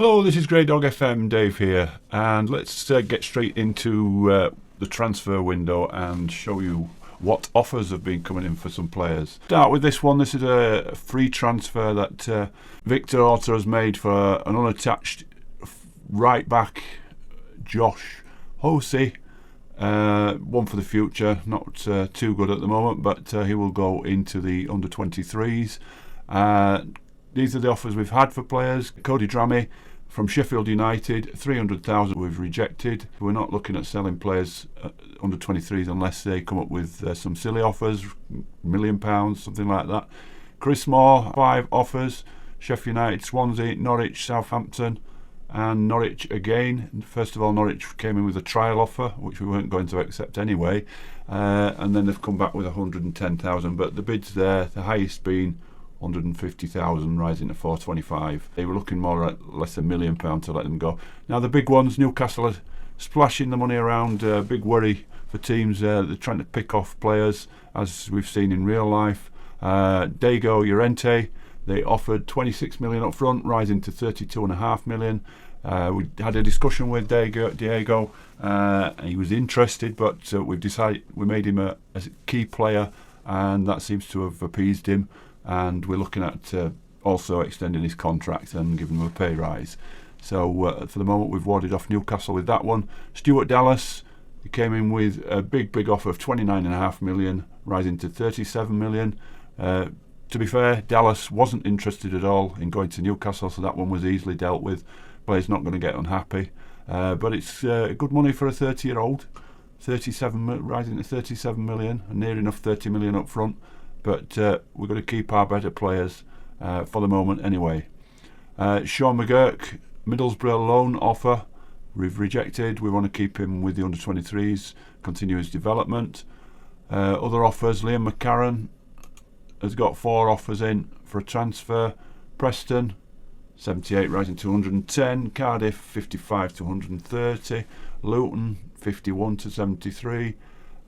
Hello, this is Grey Dog FM, Dave here, and let's get straight into the transfer window and show you what offers have been coming in for some players. Start with this one. This is a free transfer that Victor Orta has made for an unattached right back, Josh Hosey. One for the future, not too good at the moment, but he will go into the under-23s. These are the offers we've had for players. Cody Drammy from Sheffield United, 300,000 we've rejected. We're not looking at selling players under 23s unless they come up with some silly offers, £1 million, something like that. Chris Moore, 5 offers. Sheffield United, Swansea, Norwich, Southampton, and Norwich again. First of all, Norwich came in with a trial offer, which we weren't going to accept anyway, and then they've come back with 110,000. But the bids there, the highest being 150,000, rising to 425. They were looking more at less than £1 million to let them go. Now the big ones, Newcastle are splashing the money around. Big worry for teams. They're trying to pick off players, as we've seen in real life. Diego Llorente, they offered 26 million up front, rising to 32.5 million. We had a discussion with Diego. He was interested, but we've decided we made him a key player, and that seems to have appeased him. And we're looking at also extending his contract and giving him a pay rise. So for the moment, we've warded off Newcastle with that one. Stuart Dallas, he came in with a big offer of 29.5 million, rising to 37 million. To be fair, Dallas wasn't interested at all in going to Newcastle, so that one was easily dealt with. Player's not going to get unhappy, but it's good money for a 30-year-old. 37 rising to 37 million, and near enough 30 million up front. But we're going to keep our better players for the moment anyway. Sean McGurk, Middlesbrough loan offer, we've rejected. We want to keep him with the under-23s, continue his development. Other offers, Liam McCarron has got 4 offers in for a transfer. Preston, 78 rising to 110. Cardiff, 55 to 130. Luton, 51 to 73.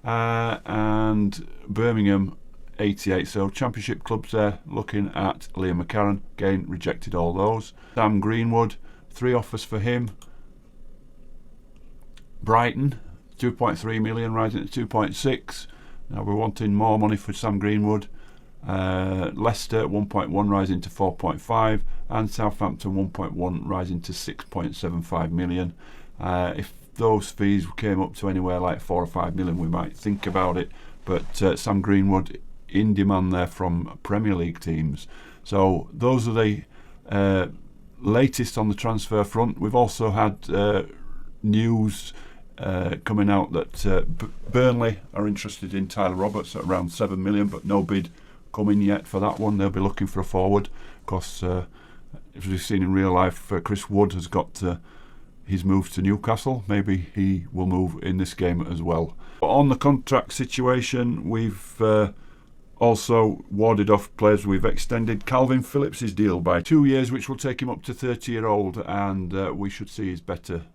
And Birmingham, 88. So Championship clubs there looking at Liam McCarron. Again, rejected all those. Sam Greenwood, 3 offers for him. Brighton, 2.3 million rising to 2.6. Now we're wanting more money for Sam Greenwood. Leicester, 1.1 rising to 4.5, and Southampton 1.1 rising to 6.75 million. If those fees came up to anywhere like 4 or 5 million, we might think about it. But Sam Greenwood in demand there from Premier League teams. So those are the latest on the transfer front. We've also had news coming out that Burnley are interested in Tyler Roberts at around 7 million, but no bid coming yet for that one. They'll be looking for a forward. Of course, as we've seen in real life, Chris Wood has got his move to Newcastle. Maybe he will move in this game as well. But on the contract situation, we've also warded off players. We've extended Calvin Phillips' deal by 2 years, which will take him up to 30-year-old, and we should see his better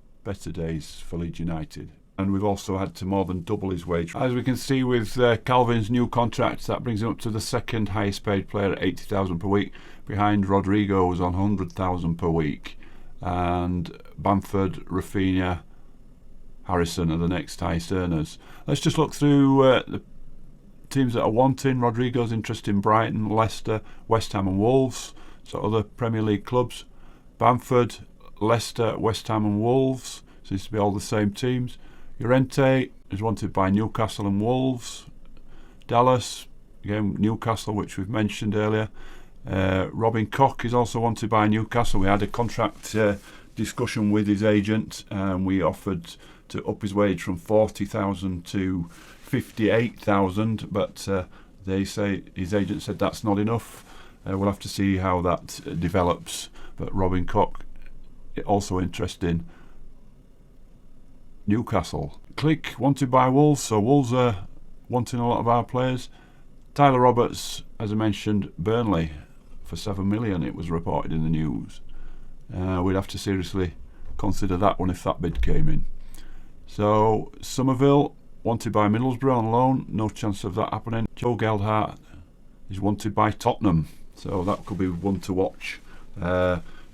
days for Leeds United. And we've also had to more than double his wage. As we can see with Calvin's new contract, that brings him up to the second highest paid player at 80,000 per week, behind Rodrigo's on 100,000 per week. And Bamford, Rafinha, Harrison are the next highest earners. Let's just look through the teams that are wanting. Rodrigo's interest in Brighton, Leicester, West Ham and Wolves, so other Premier League clubs. Bamford, Leicester, West Ham and Wolves, seems to be all the same teams. Llorente is wanted by Newcastle and Wolves. Dallas, again Newcastle, which we've mentioned earlier. Robin Koch is also wanted by Newcastle. We had a contract discussion with his agent, and we offered to up his wage from 40,000 to 58,000, but they say his agent said that's not enough. We'll have to see how that develops. But Robin Koch also interesting. Newcastle. Click wanted by Wolves, so Wolves are wanting a lot of our players. Tyler Roberts, as I mentioned, Burnley for 7 million, it was reported in the news. We'd have to seriously consider that one if that bid came in. So Somerville wanted by Middlesbrough on loan, no chance of that happening. Joe Geldhart is wanted by Tottenham, so that could be one to watch.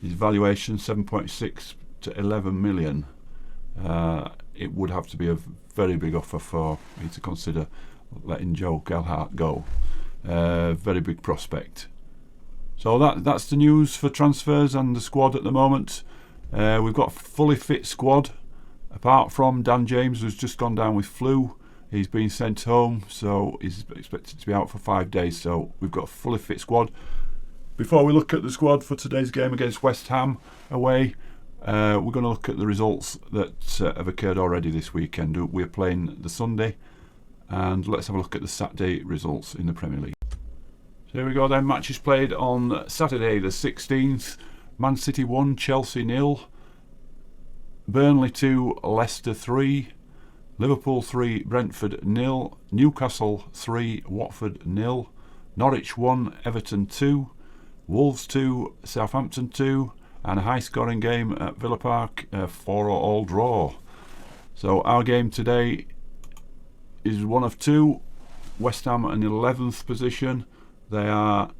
His valuation 7.6 to 11 million. It would have to be a very big offer for me to consider letting Joe Gelhardt go. Very big prospect. So that's the news for transfers and the squad at the moment. We've got a fully fit squad, apart from Dan James, who's just gone down with flu. He's been sent home, so he's expected to be out for 5 days. So we've got a fully fit squad. Before we look at the squad for today's game against West Ham away, we're going to look at the results that have occurred already this weekend. We're playing the Sunday, and let's have a look at the Saturday results in the Premier League. So here we go then, matches played on Saturday the 16th. Man City 1, Chelsea 0, Burnley 2, Leicester 3, Liverpool 3, Brentford 0, Newcastle 3, Watford 0, Norwich 1, Everton 2, Wolves 2, Southampton 2, and a high scoring game at Villa Park, 4-4 draw. So our game today is one of two. West Ham in 11th position. They are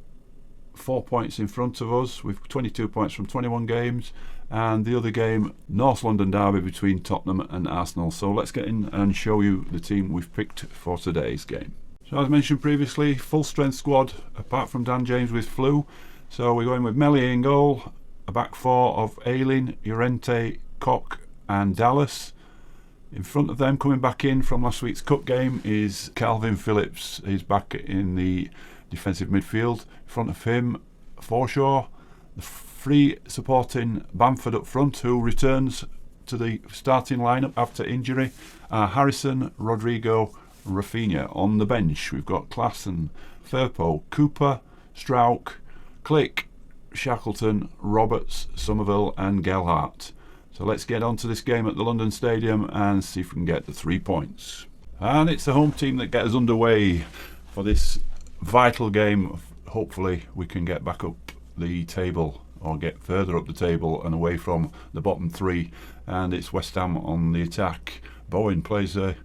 4 points in front of us with 22 points from 21 games, and the other game, North London derby between Tottenham and Arsenal. So let's get in and show you the team we've picked for today's game. So as mentioned previously, full strength squad apart from Dan James with flu. So we're going with Meslier in goal, a back four of Ayling, Llorente, Koch and Dallas. In front of them, coming back in from last week's cup game, is Calvin Phillips. He's back in the defensive midfield. In front of him, Forshaw. The free supporting Bamford up front, who returns to the starting lineup after injury. Harrison, Rodrigo, Rafinha. On the bench, we've got Klaassen, Firpo, Cooper, Strauch, Click, Shackleton, Roberts, Somerville and Gelhardt. So let's get on to this game at the London Stadium and see if we can get the 3 points. And it's the home team that gets us underway for this vital game. Hopefully we can get back up the table, or get further up the table and away from the bottom three. And it's West Ham on the attack. Bowen plays a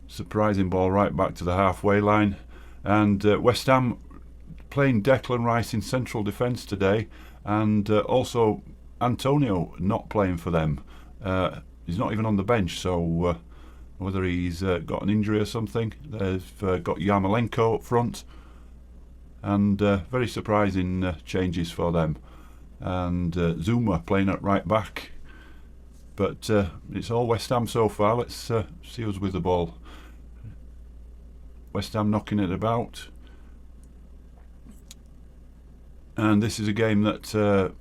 surprising ball right back to the halfway line. And West Ham playing Declan Rice in central defence today, and also Antonio not playing for them. He's not even on the bench, so whether he's got an injury or something. They've got Yarmolenko up front, and very surprising changes for them. And Zuma playing at right back. But it's all West Ham so far. Let's see us with the ball. West Ham knocking it about. And this is a game that,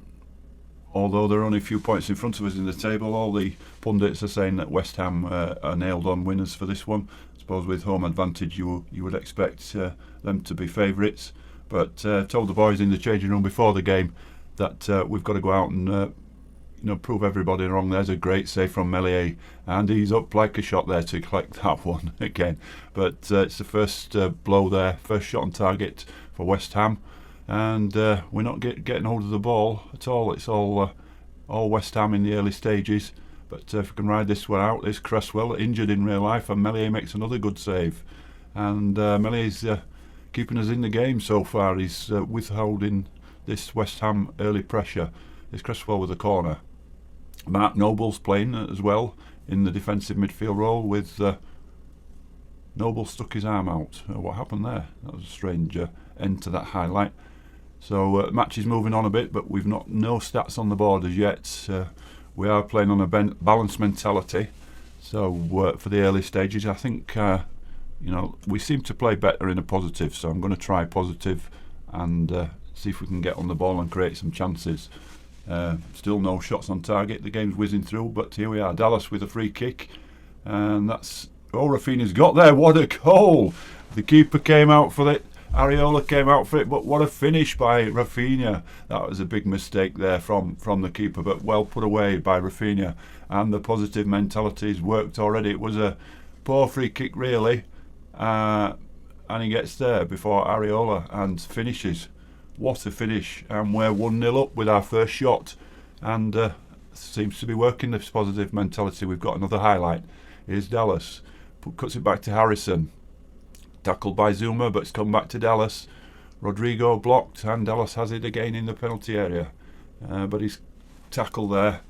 although there are only a few points in front of us in the table, all the pundits are saying that West Ham are nailed-on winners for this one. I suppose with home advantage you would expect them to be favourites. But told the boys in the changing room before the game that we've got to go out and prove everybody wrong. There's a great save from Meslier, and he's up like a shot there to collect that one again. But it's the first blow there, first shot on target for West Ham. And we're not getting hold of the ball at all. It's all West Ham in the early stages. But if we can ride this one out, there's Cresswell injured in real life, and Meslier makes another good save. And Mellier's keeping us in the game so far. He's withholding this West Ham early pressure. There's Cresswell with a corner. Mark Noble's playing as well in the defensive midfield role, with Noble stuck his arm out. What happened there? That was a strange end to that highlight. So match is moving on a bit, but we've no stats on the board as yet. We are playing on a balanced mentality. So for the early stages, I think we seem to play better in a positive. So I'm going to try positive and see if we can get on the ball and create some chances. Still no shots on target. The game's whizzing through, but here we are. Dallas with a free kick, and that's Rafinha's got there. What a goal! The keeper came out for it. Areola came out for it, but what a finish by Rafinha. That was a big mistake there from the keeper, but well put away by Rafinha. And the positive mentality's worked already. It was a poor free kick really, and he gets there before Areola and finishes. What a finish, and we're 1-0 up with our first shot, and seems to be working, this positive mentality. We've got another highlight. Here's Dallas, cuts it back to Harrison. Tackled by Zuma, but it's come back to Dallas. Rodrigo blocked, and Dallas has it again in the penalty area. but he's tackled there,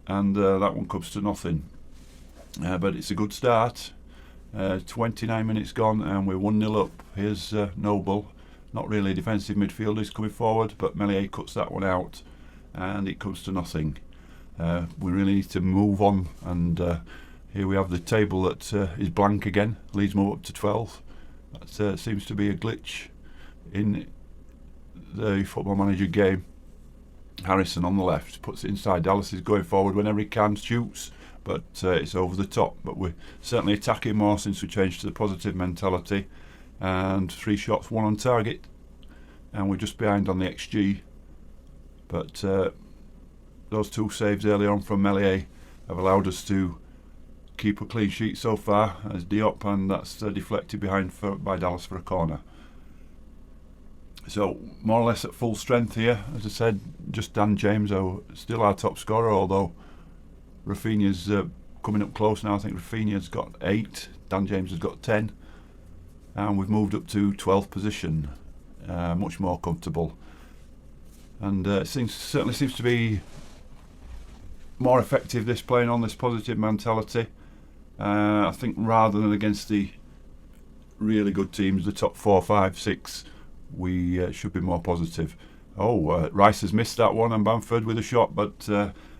and that one comes to nothing. But it's a good start. 29 minutes gone and we're 1-0 up. Here's Noble, not really a defensive midfielder, he's coming forward, but Meslier cuts that one out and it comes to nothing. We really need to move on, and here we have the table that is blank again. Leeds move up to 12. That seems to be a glitch in the Football Manager game. Harrison on the left puts it inside. Dallas is going forward whenever he can, shoots, but it's over the top. But we're certainly attacking more since we changed to the positive mentality, and 3 shots, 1 on target, and we're just behind on the XG. But those 2 saves early on from Meslier have allowed us to keep a clean sheet so far as Diop, and that's deflected behind by Dallas for a corner. So more or less at full strength here. As I said, just Dan James still our top scorer, although Rafinha's coming up close now. I think Rafinha's got 8, Dan James has got 10, and we've moved up to 12th position, much more comfortable, and it certainly seems to be more effective, this playing on this positive mentality. I think rather than against the really good teams, the top 4, 5, 6, we should be more positive. Rice has missed that one, and Bamford with a shot, but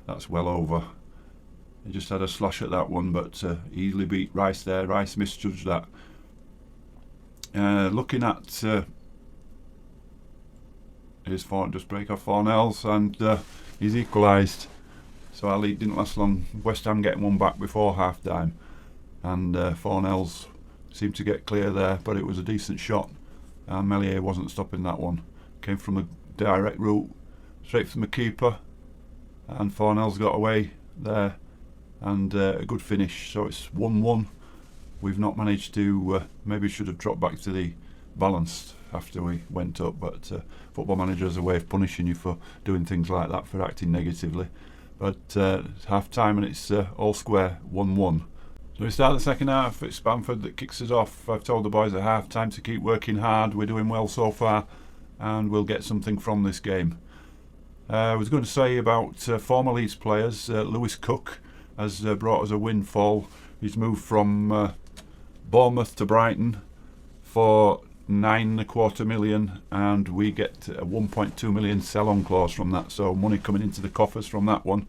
that's well over. He just had a slash at that one, but easily beat Rice there. Rice misjudged that. Looking at his just break off Fornells, and he's equalised. So our lead didn't last long. West Ham getting one back before half time, and Fornells seemed to get clear there, but it was a decent shot, and Meslier wasn't stopping that one. Came from a direct route straight from the keeper, and Fornells got away there, and a good finish. So it's 1-1. We've not managed to, maybe should have dropped back to the balanced after we went up, but Football Manager has a way of punishing you for doing things like that, for acting negatively. But it's half time and it's all square, 1-1. So we start the second half. It's Bamford that kicks us off. I've told the boys at half time to keep working hard. We're doing well so far, and we'll get something from this game. I was going to say about former Leeds players. Lewis Cook has brought us a windfall. He's moved from Bournemouth to Brighton for $9.25 million, and we get a 1.2 million sell-on clause from that. So money coming into the coffers from that one,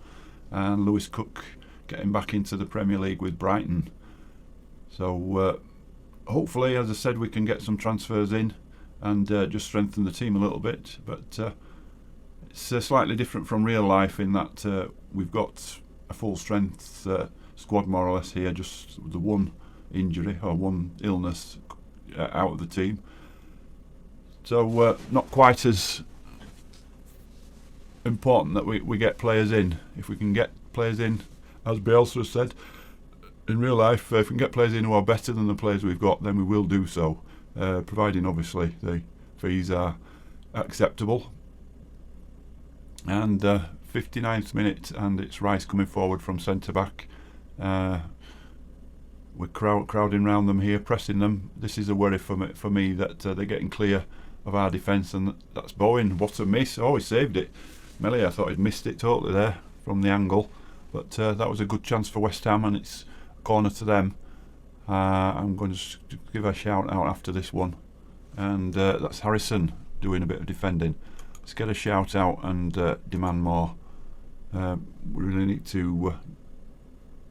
and Lewis Cook getting back into the Premier League with Brighton. So hopefully, as I said, we can get some transfers in and just strengthen the team a little bit. But it's slightly different from real life in that we've got a full strength squad more or less here, just the one injury or one illness out of the team. So not quite as important that we get players in. If we can get players in, as Bielsa has said, in real life, if we can get players in who are better than the players we've got, then we will do so, providing obviously the fees are acceptable. And 59th minute, and it's Rice coming forward from centre back. We're crowding round them here, pressing them. This is a worry for me that they're getting clear of our defence, and that's Bowen. What a miss! Oh, he saved it. Meslier, I thought he'd missed it totally there from the angle, but that was a good chance for West Ham, and it's a corner to them. I'm going to give a shout out after this one, and that's Harrison doing a bit of defending. Let's get a shout out and demand more. We really need to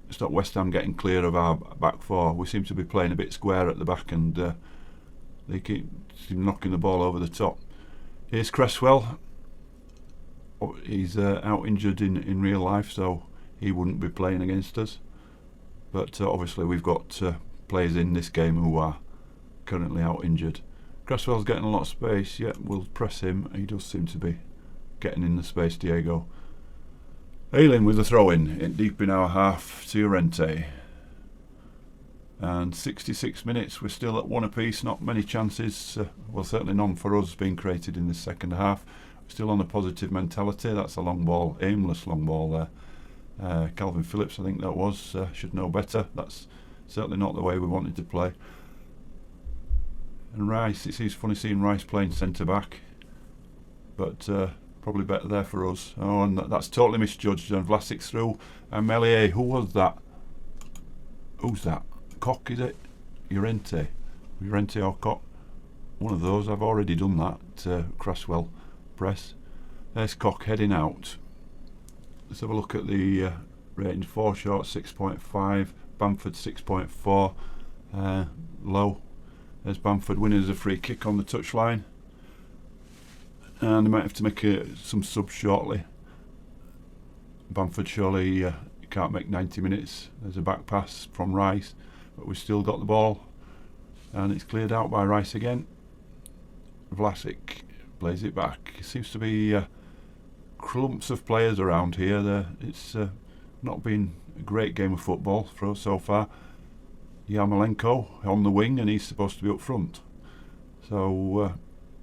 stop West Ham getting clear of our back four. We seem to be playing a bit square at the back, and they keep knocking the ball over the top. Here's Cresswell. He's out injured in real life, so he wouldn't be playing against us. But obviously we've got players in this game who are currently out injured. Cresswell's getting a lot of space. Yeah, we'll press him. He does seem to be getting in the space, Diego. Ayling with the throw-in deep in our half to Llorente. And 66 minutes, we're still at one apiece. Not many chances, well, certainly none for us being created in the second half. We're still on a positive mentality. That's a long ball, aimless long ball there. Calvin Phillips, I think that was, should know better. That's certainly not the way we wanted to play. And Rice, it's funny seeing Rice playing centre back, but Probably better there for us. Oh, and that's totally misjudged. And Vlasic's through. And Melier, who was that? Who's that? Cock, is it? Llorente or Cock? One of those. I've already done that. Cresswell press. There's Cock heading out. Let's have a look at the rating. Forshaw 6.5. Bamford 6.4. Low. There's Bamford winning as a free kick on the touchline. And they might have to make some subs shortly. Bamford surely can't make 90 minutes. There's a back pass from Rice, but we've still got the ball. And it's cleared out by Rice again. Vlasic plays it back. It seems to be clumps of players around here. It's not been a great game of football for us so far. Yarmolenko on the wing, and he's supposed to be up front. So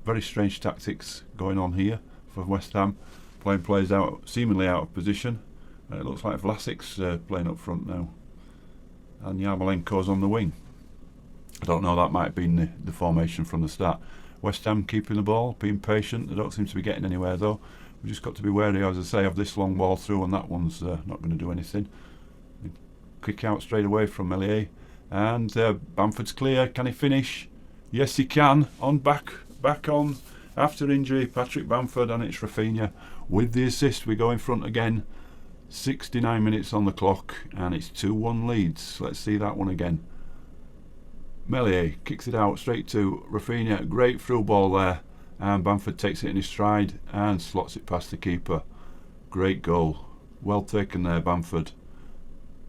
very strange tactics going on here for West Ham, playing players out, seemingly out of position. It looks like Vlasic's playing up front now, and Yarmolenko's on the wing. I don't know, that might have been the formation from the start. West Ham keeping the ball, being patient. They don't seem to be getting anywhere though. We've just got to be wary, as I say, of this long ball through, and that one's not going to do anything. Kick out straight away from Melier, and Bamford's clear. Can he finish? Yes, he can. On back on after injury, Patrick Bamford, and it's Rafinha with the assist. We go in front again. 69 minutes on the clock, and it's 2-1 Leeds. Let's see that one again. Melier kicks it out straight to Rafinha. Great through ball there, and Bamford takes it in his stride and slots it past the keeper. Great goal. Well taken there, Bamford.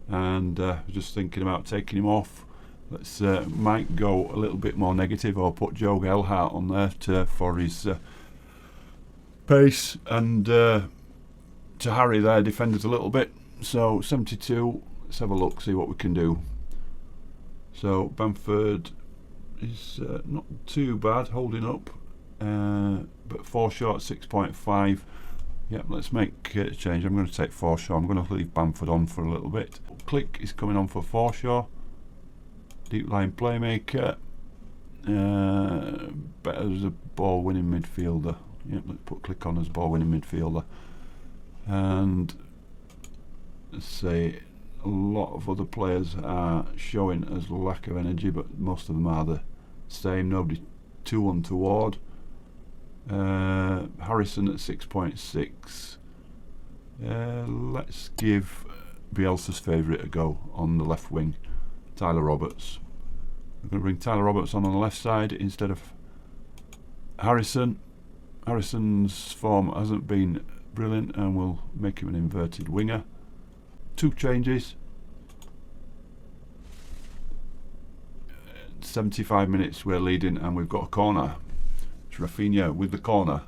And just thinking about taking him off. Let's might go a little bit more negative, or put Joe Gelhardt on there for his pace and to harry their defenders a little bit. So 72. Let's have a look, see what we can do. So Bamford is not too bad, holding up, but Forshaw 6.5. Yep, let's make a change. I'm going to take Forshaw. I'm going to leave Bamford on for a little bit. Click is coming on for Forshaw. Deep line playmaker. Better as a ball winning midfielder. Yep, let's put Click on as ball winning midfielder. And let's say a lot of other players are showing as lack of energy, but most of them are the same. Nobody too untoward. Harrison at 6.6. Let's give Bielsa's favourite a go on the left wing, Tyler Roberts. We're going to bring Tyler Roberts on the left side instead of Harrison. Harrison's form hasn't been brilliant, and we'll make him an inverted winger. 2 changes. 75 minutes we're leading, and we've got a corner. It's Rafinha with the corner,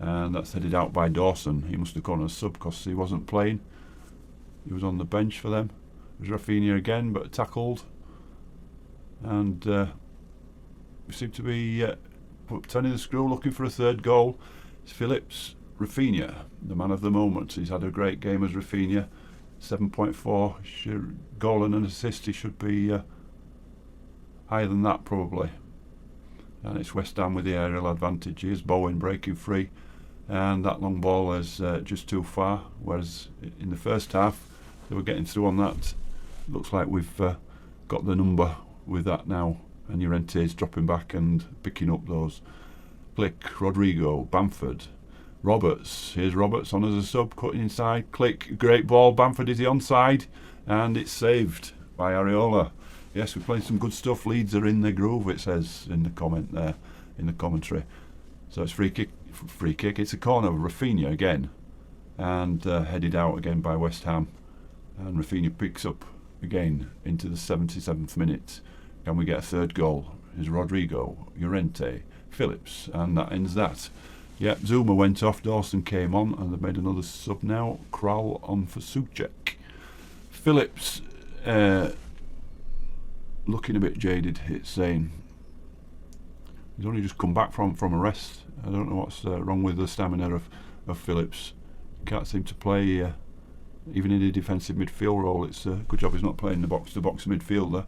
and that's headed out by Dawson. He must have gone as sub because he wasn't playing. He was on the bench for them. It was Rafinha again, but tackled, and we seem to be turning the screw, looking for a third goal. It's Phillips. Rafinha, the man of the moment. He's had a great game as Rafinha. 7.4 goal and an assist. He should be higher than that probably. And it's West Ham with the aerial advantage. Here's Bowen breaking free, and that long ball is just too far, whereas in the first half they were getting through on that. Looks like we've got the number with that now, and Llorente is dropping back and picking up those. Click, Rodrigo, Bamford, Roberts. Here's Roberts on as a sub, cutting inside. Click, great ball. Bamford is the onside, and it's saved by Areola. Yes, we're playing some good stuff. Leeds are in the groove, it says in the comment there, in the commentary. So it's free kick. It's a corner of Rafinha again, and headed out again by West Ham. And Rafinha picks up again into the 77th minute. Can we get a third goal? Is Rodrigo, Llorente, Phillips, and that ends that. Yep, Zuma went off, Dawson came on, and they've made another sub now. Krall on for Souček. Phillips looking a bit jaded, it's saying. He's only just come back from a rest. I don't know what's wrong with the stamina of Phillips. Can't seem to play even in a defensive midfield role. It's a good job he's not playing the box-to-box midfielder,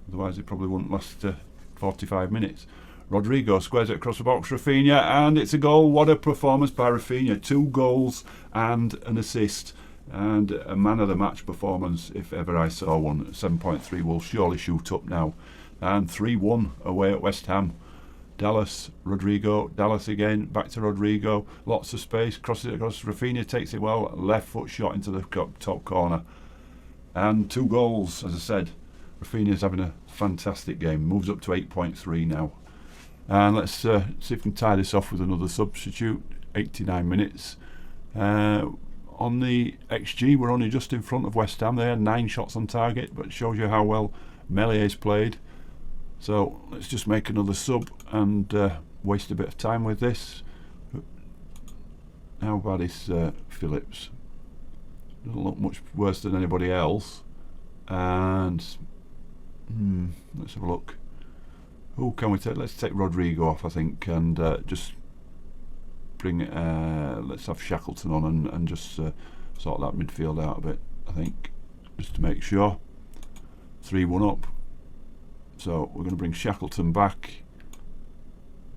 otherwise it probably wouldn't last 45 minutes. Rodrigo squares it across the box, Rafinha, and it's a goal. What a performance by Rafinha. 2 goals and an assist, and a man of the match performance if ever I saw one. 7.3 will surely shoot up now. And 3-1 away at West Ham. Dallas, Rodrigo, Dallas again, back to Rodrigo, lots of space, crosses it across, Rafinha takes it well, left foot shot into the top corner. And 2 goals, as I said. Rafinha's having a fantastic game, moves up to 8.3 now. And let's see if we can tie this off with another substitute. 89 minutes. On the XG, we're only just in front of West Ham. They had 9 shots on target, but it shows you how well Melié's played. So let's just make another sub and waste a bit of time with this. How bad is Phillips? Doesn't look much worse than anybody else. And let's have a look. Who can we take? Let's take Rodrigo off, I think, and just bring. Let's have Shackleton on and just sort that midfield out a bit, I think, just to make sure. 3-1 up. So we're going to bring Shackleton back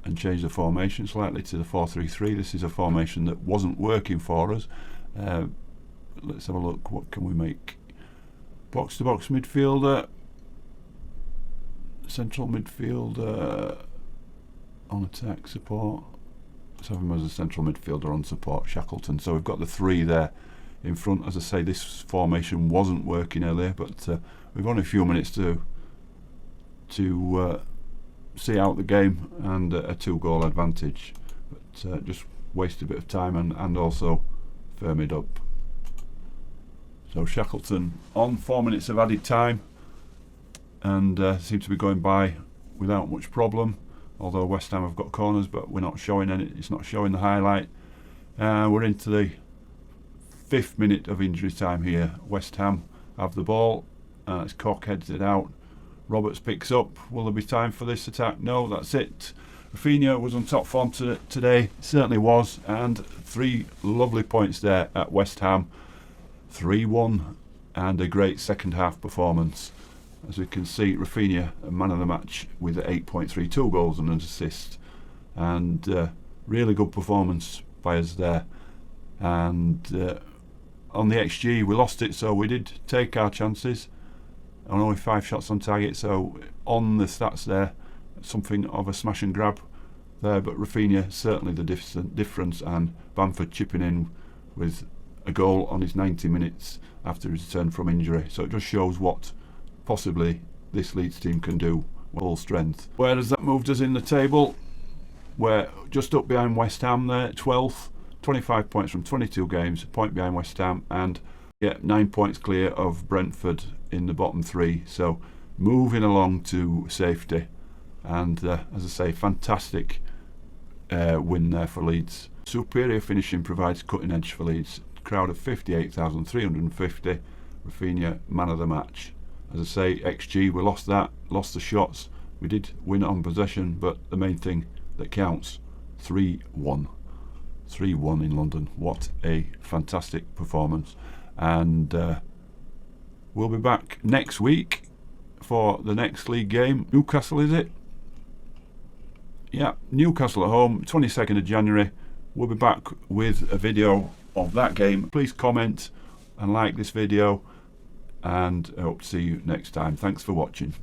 and change the formation slightly to the 4-3-3. This is a formation that wasn't working for us. Let's have a look. What can we make? Box to box midfielder. Central midfielder on attack support. Let's have him as a central midfielder on support, Shackleton. So we've got the 3 there in front. As I say, this formation wasn't working earlier, but we've only a few minutes to see out the game and a 2-goal advantage. But just waste a bit of time and also firm it up. So Shackleton on, 4 minutes of added time. And seems to be going by without much problem, although West Ham have got corners, but we're not showing any. It's not showing the highlight. We're into the 5th minute of injury time here. West Ham have the ball. It's Koch heads it out. Roberts picks up. Will there be time for this attack? No, that's it. Rafinha was on top form today, certainly was, and 3 lovely points there at West Ham. 3-1 and a great second half performance. As we can see, Rafinha, a man of the match with 8.3, 2 goals and an assist, and really good performance by us there. And on the XG, we lost it, so we did take our chances. And only 5 shots on target, so on the stats there, something of a smash and grab there. But Rafinha certainly the difference, and Bamford chipping in with a goal on his 90 minutes after his return from injury. So it just shows what possibly this Leeds team can do with all strength. Where has that moved us in the table? We're just up behind West Ham there, 12th, 25 points from 22 games, a point behind West Ham, and 9 points clear of Brentford in the bottom 3. So moving along to safety, and as I say, fantastic win there for Leeds. Superior finishing provides cutting edge for Leeds. Crowd of 58,350. Rafinha, man of the match. As I say, XG, we lost that, lost the shots. We did win on possession, but the main thing that counts, 3-1. 3-1 in London. What a fantastic performance. And we'll be back next week for the next league game. Newcastle, is it? Yeah, Newcastle at home, 22nd of January. We'll be back with a video of that game. Please comment and like this video, and I hope to see you next time. Thanks for watching.